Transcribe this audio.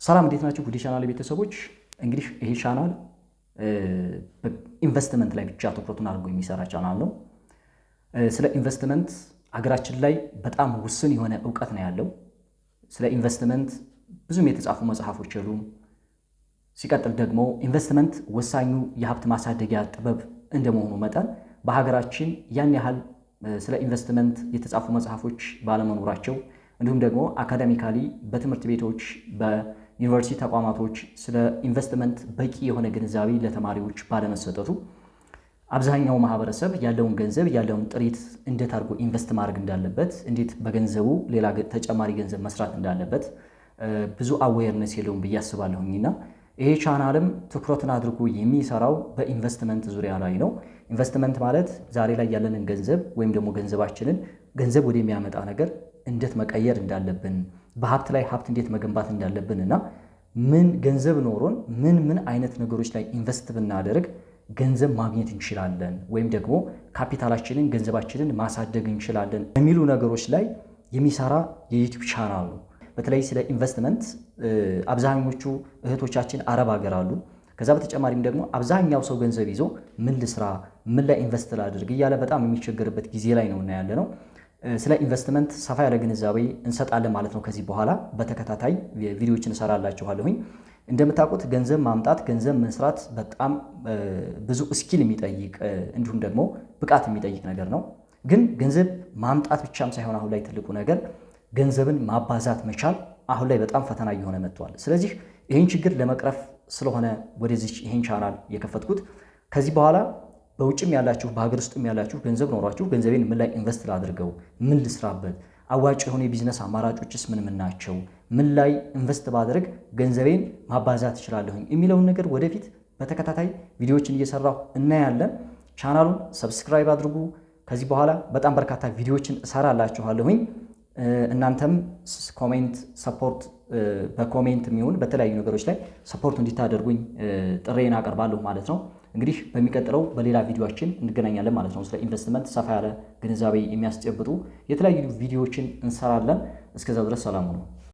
ሰላም እንዴት ናችሁ? ጉዲ ቻናል ቤተሰቦች እንግዲህ ይሄ ቻናል ኢንቨስትመንት ላይ ብቻ ትኩረቱን አድርጎ የሚሰራ ቻናል ነው። ስለ ኢንቨስትመንት ሀገራችን ላይ በጣም ውስን የሆነ እውቀት ነው ያለው። ስለ ኢንቨስትመንት ብዙም የተጻፉ መጽሐፎች የሉም። ሲቀጥል ደግሞ ኢንቨስትመንት ወሳኙ የሀብት ማሳደጊያ ጥበብ እንደመሆኑ መጠን በሀገራችን ያን ያህል ስለ ኢንቨስትመንት የተጻፉ መጽሐፎች ባለመኖራቸው እንዲሁም ደግሞ አካዳሚካሊ በትምህርት ቤቶች በዩኒቨርሲቲ ተቋማቶች ስለ ኢንቨስትመንት በቂ የሆነ ግንዛቤ ለተማሪዎች ባለመሰጠቱ አብዛኛው ማህበረሰብ ያለውን ገንዘብ ያለውን ጥሪት እንዴት አድርጎ ኢንቨስት ማድረግ እንዳለበት፣ እንዴት በገንዘቡ ሌላ ተጨማሪ ገንዘብ መስራት እንዳለበት ብዙ አዌርነስ የለውም ብዬ አስባለሁኝና ይሄ ቻናልም ትኩረቱን አድርጎ የሚሰራው በኢንቨስትመንት ዙሪያ ላይ ነው። ኢንቨስትመንት ማለት ዛሬ ላይ ያለንን ገንዘብ ወይም ደግሞ ገንዘባችንን ገንዘብ ወደሚያመጣ ነገር እንዴት መቀየር እንዳለብን፣ በሀብት ላይ ሀብት እንዴት መገንባት እንዳለብን እና ምን ገንዘብ ኖሮን ምን አይነት ነገሮች ላይ ኢንቨስት ብናደርግ ገንዘብ ማግኘት እንችላለን ወይም ደግሞ ካፒታላችንን ገንዘባችንን ማሳደግ እንችላለን የሚሉ ነገሮች ላይ የሚሰራ የዩቲዩብ ቻናል ነው። በተለይ ስለ ኢንቨስትመንት አብዛኞቹ እህቶቻችን አረብ ሀገር አሉ። ከዛ በተጨማሪም ደግሞ አብዛኛው ሰው ገንዘብ ይዞ ምን ልስራ፣ ምን ላይ ኢንቨስት ላድርግ እያለ በጣም የሚቸገርበት ጊዜ ላይ ነው እና ያለ ነው። ስለ ኢንቨስትመንት ሰፋ ያለ ግንዛቤ እንሰጣለን ማለት ነው። ከዚህ በኋላ በተከታታይ ቪዲዮዎችን እሰራላችኋለሁኝ። እንደምታውቁት ገንዘብ ማምጣት ገንዘብ መስራት በጣም ብዙ ስኪል የሚጠይቅ እንዲሁም ደግሞ ብቃት የሚጠይቅ ነገር ነው። ግን ገንዘብ ማምጣት ብቻም ሳይሆን አሁን ላይ ትልቁ ነገር ገንዘብን ማባዛት መቻል አሁን ላይ በጣም ፈተና እየሆነ መጥቷል። ስለዚህ ይህን ችግር ለመቅረፍ ስለሆነ ወደዚህ ይህን ቻናል የከፈትኩት ከዚህ በኋላ በውጭም ያላችሁ በሀገር ውስጥም ያላችሁ ገንዘብ ኖሯችሁ ገንዘቤን ምን ላይ ኢንቨስት ላድርገው፣ ምን ልስራበት፣ አዋጭ የሆነ የቢዝነስ አማራጮችስ ምን ናቸው፣ ምን ላይ ኢንቨስት ባድርግ ገንዘቤን ማባዛት እችላለሁኝ የሚለውን ነገር ወደፊት በተከታታይ ቪዲዮዎችን እየሰራሁ እናያለን። ቻናሉን ሰብስክራይብ አድርጉ። ከዚህ በኋላ በጣም በርካታ ቪዲዮዎችን እሰራላችኋለሁኝ። እናንተም ኮሜንት ሰፖርት በኮሜንት የሚሆን በተለያዩ ነገሮች ላይ ሰፖርት እንዲታደርጉኝ ጥሬን አቀርባለሁ ማለት ነው። እንግዲህ በሚቀጥለው በሌላ ቪዲዮአችን እንገናኛለን ማለት ነው። ስለ ኢንቨስትመንት ሰፋ ያለ ግንዛቤ የሚያስጨብጡ የተለያዩ ቪዲዮዎችን እንሰራለን። እስከዛው ድረስ ሰላም ነው።